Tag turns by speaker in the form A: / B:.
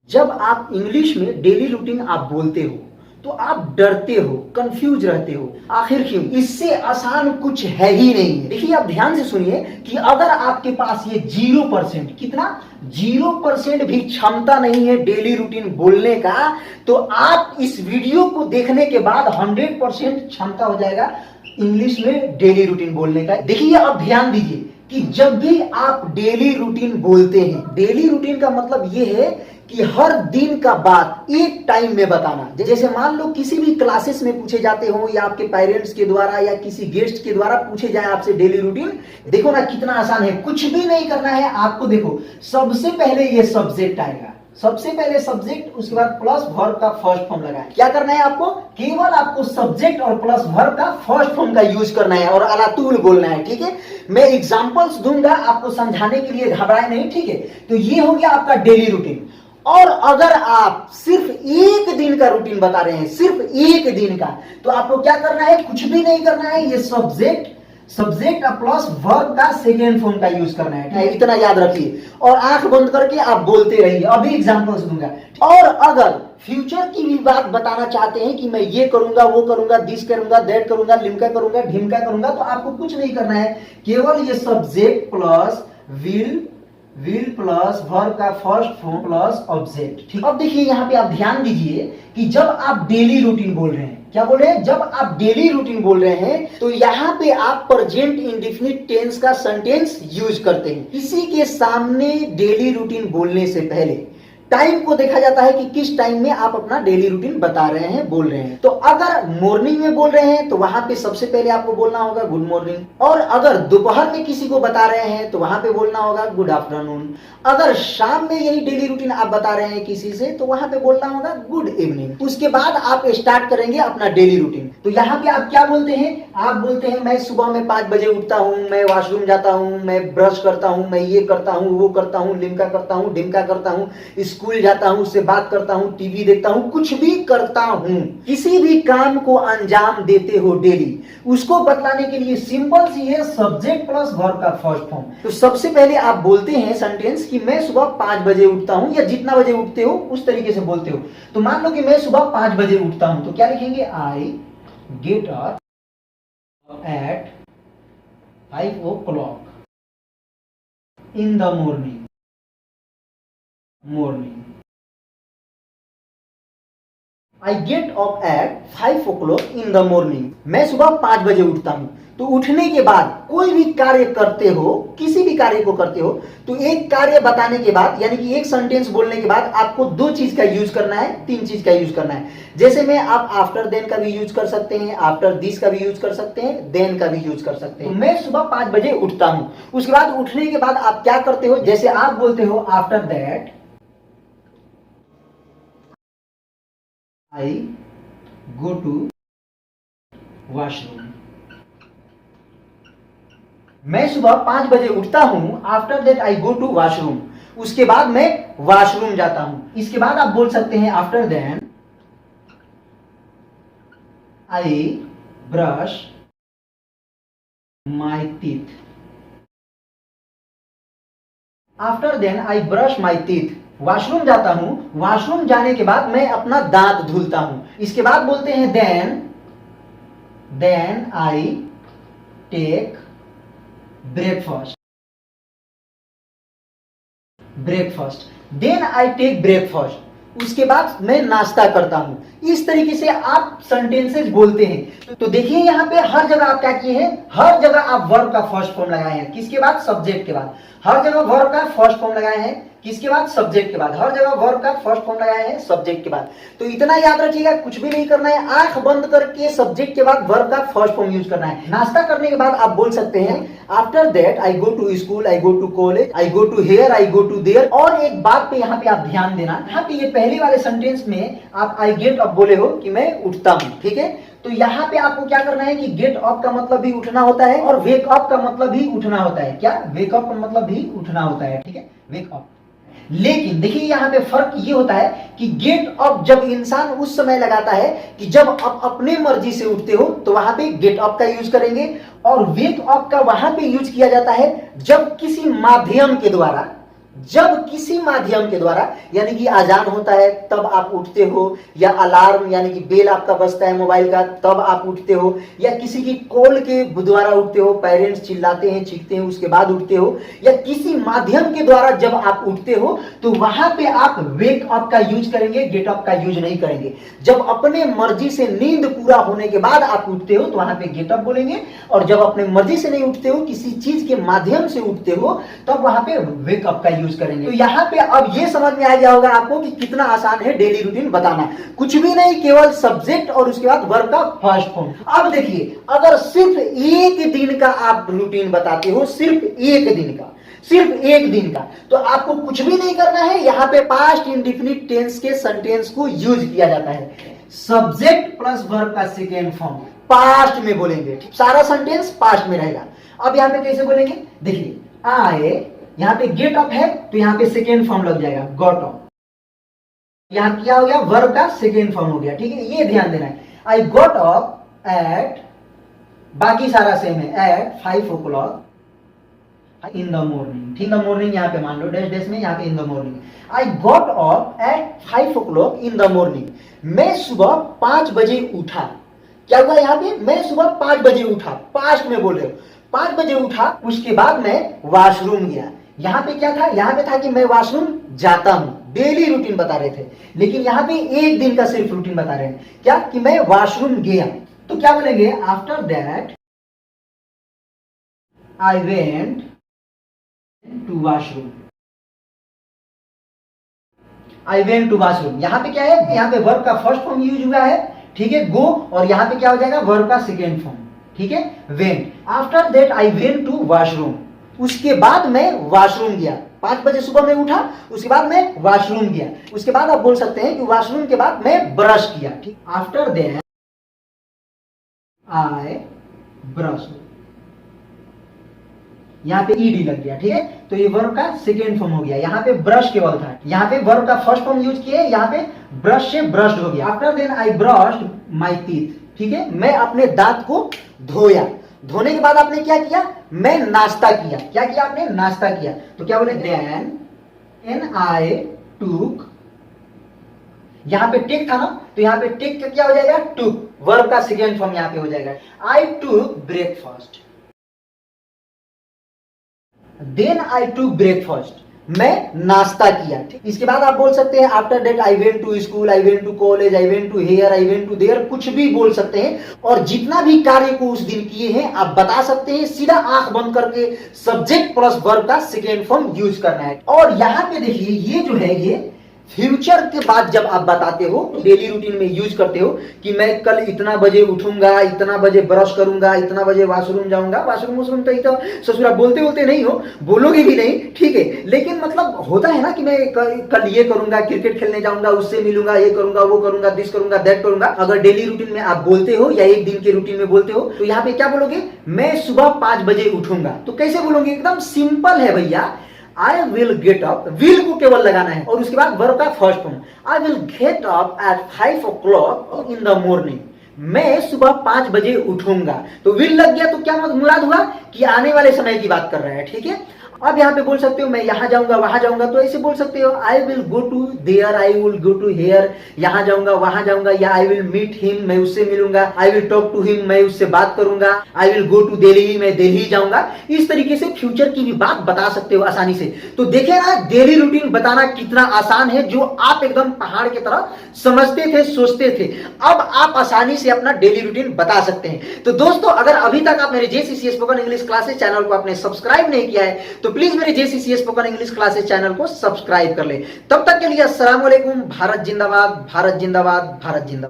A: जब आप इंग्लिश में डेली रूटीन आप बोलते हो तो आप डरते हो, कंफ्यूज रहते हो, आखिर क्यों? इससे आसान कुछ है ही नहीं है। देखिए, आप ध्यान से सुनिए कि अगर आपके पास ये 0% कितना 0% भी क्षमता नहीं है डेली रूटीन बोलने का, तो आप इस वीडियो को देखने के बाद 100% क्षमता हो जाएगा इंग्लिश में डेली रूटीन बोलने का। देखिए, अब ध्यान दीजिए कि जब भी आप डेली रूटीन बोलते हैं, डेली रूटीन का मतलब ये है कि हर दिन का बात एक टाइम में बताना। जैसे मान लो किसी भी क्लासेस में पूछे जाते हो या आपके पेरेंट्स के द्वारा या किसी गेस्ट के द्वारा पूछे जाए आपसे डेली रूटीन, देखो ना कितना आसान है, कुछ भी नहीं करना है आपको। देखो, सबसे पहले ये सब्जेक्ट आएगा, सबसे पहले सब्जेक्ट, उसके बाद प्लस वर्ब का फर्स्ट फॉर्म लगाए। क्या करना है आपको? केवल आपको सब्जेक्ट और प्लस वर्ब का फर्स्ट फॉर्म का यूज करना है और अलातूल बोलना है। ठीक है, मैं एग्जांपल्स दूंगा आपको समझाने के लिए, घबराए नहीं। ठीक है, तो ये हो गया आपका डेली रूटीन। और अगर आप सिर्फ एक दिन का रूटीन बता रहे हैं, सिर्फ एक दिन का, तो आपको क्या करना है? कुछ भी नहीं करना है, ये सब्जेक्ट प्लस वर्ब का सेकेंड फॉर्म का यूज करना है। इतना याद रखिए और आंख बंद करके आप बोलते रहिए। अभी एग्जांपल्स दूंगा। और अगर फ्यूचर की भी बात बताना चाहते हैं कि मैं ये करूंगा, वो करूंगा, दिस करूंगा, दैट करूंगा, लिमका करूंगा, ढिमका करूंगा, तो आपको कुछ नहीं करना है, केवल ये subject plus will plus verb का फर्स्ट फॉर्म प्लस ऑब्जेक्ट। ठीक, अब देखिए यहां पे आप ध्यान दीजिए कि जब आप डेली रूटीन बोल रहे हैं, क्या बोल रहे हैं? जब आप डेली रूटीन बोल रहे हैं तो यहां पे आप प्रेजेंट इंडेफिनिट टेंस का सेंटेंस यूज करते हैं। किसी के सामने डेली रूटीन बोलने से पहले टाइम को देखा जाता है कि किस टाइम में आप अपना डेली रूटीन बता रहे हैं, बोल रहे हैं। तो अगर मॉर्निंग में बोल रहे हैं तो वहां पे सबसे पहले आपको बोलना होगा गुड मॉर्निंग। और अगर दोपहर में किसी को बता रहे हैं तो वहां पे बोलना होगा गुड आफ्टरनून। अगर शाम में यही डेली रूटीन आप बता रहे हैं किसी से तो वहां पे बोलना होगा गुड इवनिंग। उसके बाद आप स्टार्ट करेंगे अपना डेली रूटीन। तो यहाँ पे आप क्या बोलते हैं? आप बोलते हैं मैं सुबह में 5 बजे उठता हूँ, मैं वॉशरूम जाता हूँ, मैं ब्रश करता हूँ, मैं ये करता हूँ, वो करता हूँ, लिमका करता हूँ, ढिमका करता हूँ, स्कूल जाता हूं, उससे बात करता हूं, टीवी देखता हूं, कुछ भी करता हूं। किसी भी काम को अंजाम देते हो डेली, उसको बतलाने के लिए सिंपल सी है सब्जेक्ट प्लस वर्ब का फर्स्ट फॉर्म। तो सबसे पहले आप बोलते हैं सेंटेंस कि मैं सुबह 5 बजे उठता हूं, या जितना बजे उठते हो उस तरीके से बोलते हो। तो मान लो कि मैं सुबह 5 बजे उठता हूं, तो क्या लिखेंगे? I get up at 5 o'clock in the morning. I get up at 5 o'clock in the morning। मैं सुबह 5 बजे उठता हूं। तो उठने के बाद कोई भी कार्य करते हो, किसी भी कार्य को करते हो, तो एक कार्य बताने के बाद, यानी कि एक सेंटेंस बोलने के बाद आपको 2 चीज का यूज करना है, 3 चीज का यूज करना है। जैसे में आप आफ्टर देन का भी यूज कर सकते हैं, आफ्टर दिस का भी यूज कर सकते हैं, देन का भी यूज कर सकते हैं। तो मैं सुबह 5 बजे उठता हूं, उसके बाद उठने के बाद आप क्या करते हो? जैसे आप बोलते हो after that I go to washroom। मैं सुबह 5 बजे उठता हूं, after that I go to washroom. उसके बाद मैं वॉशरूम जाता हूं। इसके बाद आप बोल सकते हैं after then I brush my teeth. After then I brush my teeth. Washroom जाता हूं, वॉशरूम जाने के बाद मैं अपना दांत धुलता हूं। इसके बाद बोलते हैं then I take breakfast. Then I take breakfast. उसके बाद मैं नाश्ता करता हूं। इस तरीके से आप सेंटेंसेस बोलते हैं। तो देखिए यहां पे हर जगह आप क्या किए हैं? हर जगह आप वर्ब का फर्स्ट फॉर्म लगाए हैं। किसके बाद? सब्जेक्ट के बाद। हर जगह वर्ब का फर्स्ट फॉर्म लगाए हैं। किसके बाद? सब्जेक्ट के बाद। हर जगह वर्ब का फर्स्ट फॉर्म लगाए हैं सब्जेक्ट के बाद। तो इतना याद रखिएगा, कुछ भी नहीं करना है, आंख बंद करके सब्जेक्ट के बाद वर्ब का फर्स्ट फॉर्म यूज करना है। नाश्ता करने के बाद आप बोल सकते हैं after that I go to school, I go to college, I go to here, I go to there. और एक बात पे यहाँ पे आप ध्यान देना, यहाँ पे ये पहले वाले सेंटेंस में आप आई गेट अप बोले हो कि मैं उठता हूं। ठीक है, तो यहाँ पे आपको क्या करना है कि गेट अप का मतलब भी उठना होता है और वेक अप का मतलब भी उठना होता है। क्या? वेक अप का मतलब भी उठना होता है। ठीक है, वेक अप। लेकिन देखिए यहां पे फर्क ये होता है कि गेट अप जब इंसान उस समय लगाता है कि जब आप अपने मर्जी से उठते हो, तो वहां पे गेट अप का यूज करेंगे। और वेक अप का वहां पे यूज किया जाता है जब किसी माध्यम के द्वारा जब किसी माध्यम के द्वारा, यानी कि अजान होता है तब आप उठते हो, या अलार्म यानी कि बेल आपका बजता है मोबाइल का तब आप उठते हो, या किसी की कॉल के द्वारा उठते हो, पेरेंट्स चिल्लाते हैं चीखते हैं उसके बाद उठते हो, या किसी माध्यम के द्वारा जब आप उठते हो तो वहां पे आप वेक अप का यूज करेंगे, गेट अप का यूज नहीं करेंगे। जब अपने मर्जी से नींद पूरा होने के बाद आप उठते हो तो वहां पे गेट अप बोलेंगे, और जब अपने मर्जी से नहीं उठते हो, किसी चीज के माध्यम से उठते हो, तब वहां पे वेक अप का यूज करेंगे। तो यहाँ पे अब ये समझ में आ गया होगा आपको कि कितना आसान है डेली रूटीन बताना। कुछ भी नहीं, केवल सब्जेक्ट और उसके बाद वर्ब का फर्स्ट फॉर्म। अब देखिए, अगर सिर्फ एक दिन का आप रूटीन बताते हो, सिर्फ एक दिन का, तो आपको कुछ भी नहीं करना है। यहाँ पे पास्ट इंडेफिनिट टेंस के सेंटेंस को यूज किया जाता है। सब्जेक्ट प्लस वर्ब का सेकेंड फॉर्म पास्ट में बोलेंगे, सारा सेंटेंस पास्ट में रहेगा। अब यहाँ पे कैसे बोलेंगे, देखिए, आए, यहाँ पे गेट अप है तो यहाँ पे सेकेंड फॉर्म लग जाएगा, गॉट अप। यहाँ क्या हो गया, वर्ब का सेकेंड फॉर्म हो गया, ठीक है, ये ध्यान देना है। आई गॉट अप एट, बाकी सारा सेम है, eight 5 o'clock in the morning, ठीक है, मॉर्निंग यहाँ पे मान लो डैश डैश में, यहाँ पे in the morning. I got up at 5 o'clock in the morning, मैं सुबह 5 बजे उठा। क्या हुआ यहाँ पे, मैं सुबह 5 बजे उठा, पास्ट में बोल रहे हो, 5 बजे उठा, उसके बाद मैं वॉशरूम गया। यहाँ पे क्या था, यहाँ पे था कि मैं वॉशरूम जाता हूं, डेली रूटीन बता रहे थे, लेकिन यहाँ पे एक दिन का सिर्फ रूटीन बता रहे हैं, क्या कि मैं वॉशरूम गया। तो क्या बोलेंगे, after that I went to washroom, I went to washroom. यहाँ पे क्या है, यहाँ पे वर्ब का फर्स्ट फॉर्म यूज हुआ है, ठीक है, गो, और यहाँ पे क्या हो जाएगा, वर्ब का सेकेंड फॉर्म, ठीक है, went. After that I went to washroom, उसके बाद मैं वॉशरूम गया। 5 बजे सुबह में उठा, उसके बाद मैं वॉशरूम गया। उसके बाद आप बोल सकते हैं कि वॉशरूम के बाद मैं ब्रश किया, ठीक। आफ्टर दैट आई ब्रश, यहाँ पे ईडी लग गया, ठीक है, तो ये वर्ब का सेकेंड फॉर्म हो गया। यहाँ पे ब्रश केवल था, यहाँ पे वर्ब का फर्स्ट फॉर्म यूज किए, यहाँ पे ब्रश से ब्रश्ड हो गया। After then I brushed my teeth, ठीक है, मैं अपने दांत को धोया। धोने के बाद आपने क्या किया, मैं नाश्ता किया। क्या किया आपने, नाश्ता किया। तो क्या बोले, देन एन आई टूक, यहाँ पे टेक था ना, तो यहाँ पे टेक का क्या हो जाएगा, टूक, वर्ब का सेकेंड फॉर्म यहाँ पे हो जाएगा। आई टूक ब्रेकफास्ट, देन आई टूक ब्रेकफास्ट, मैं नाश्ता किया, ठीक। इसके बाद आप बोल सकते हैं after that I went to school, I went to college, I went to here, I went to there, कुछ भी बोल सकते हैं। और जितना भी कार्य को उस दिन किए हैं आप बता सकते हैं, सीधा आंख बंद करके सब्जेक्ट प्लस वर्ब का सेकेंड फॉर्म यूज करना है। और यहां पे देखिए, ये जो है, ये फ्यूचर के बाद जब आप बताते हो, डेली रूटीन में यूज करते हो कि मैं कल इतना बजे उठूंगा, इतना बजे ब्रश करूंगा, इतना बजे वॉशरूम जाऊंगा। वॉशरूम तो इतना ससुरा बोलते नहीं हो, बोलोगे भी नहीं, ठीक है, लेकिन मतलब होता है ना कि मैं कल ये करूंगा, क्रिकेट खेलने जाऊंगा, उससे मिलूंगा, ये करूंगा, वो करूंगा, दिस करूंगा, दैट करूंगा। अगर डेली रूटीन में आप बोलते हो या एक दिन के रूटीन में बोलते हो, तो यहाँ पे क्या बोलोगे, मैं सुबह 5 बजे उठूंगा। तो कैसे बोलोगे, एकदम सिंपल है भैया। I will get up, will को केवल लगाना है, और उसके बाद वर्ब का first form, I will get up at 5 o'clock in the morning, मैं सुबह 5 बजे उठूंगा। तो will लग गया, तो क्या मुराद हुआ कि आने वाले समय की बात कर रहा है, ठीक है। अब यहाँ पे बोल सकते हो मैं यहाँ जाऊंगा, वहां जाऊंगा, तो ऐसे बोल सकते हो, I will go to there, I will go to here, यहाँ जाऊंगा, वहां जाऊंगा, या आई विल मीट हिम, मैं उससे मिलूंगा, I will talk to him, मैं उससे बात करूंगा, I will go to Delhi, मैं दिल्ली जाऊंगा। इस तरीके से फ्यूचर की भी बात बता सकते हो आसानी से। तो देखे ना, डेली रूटीन बताना कितना आसान है, जो आप एकदम पहाड़ की तरह समझते थे, सोचते थे, अब आप आसानी से अपना डेली रूटीन बता सकते हैं। तो दोस्तों, अगर अभी तक आप मेरे JCC spoken English classes channel को आपने सब्सक्राइब नहीं किया है, तो प्लीज मेरे JCC spoken English classes channel को सब्सक्राइब कर ले। तब तक के लिए अस्सलाम वालेकुम। भारत जिंदाबाद, भारत जिंदाबाद, भारत जिंदाबाद।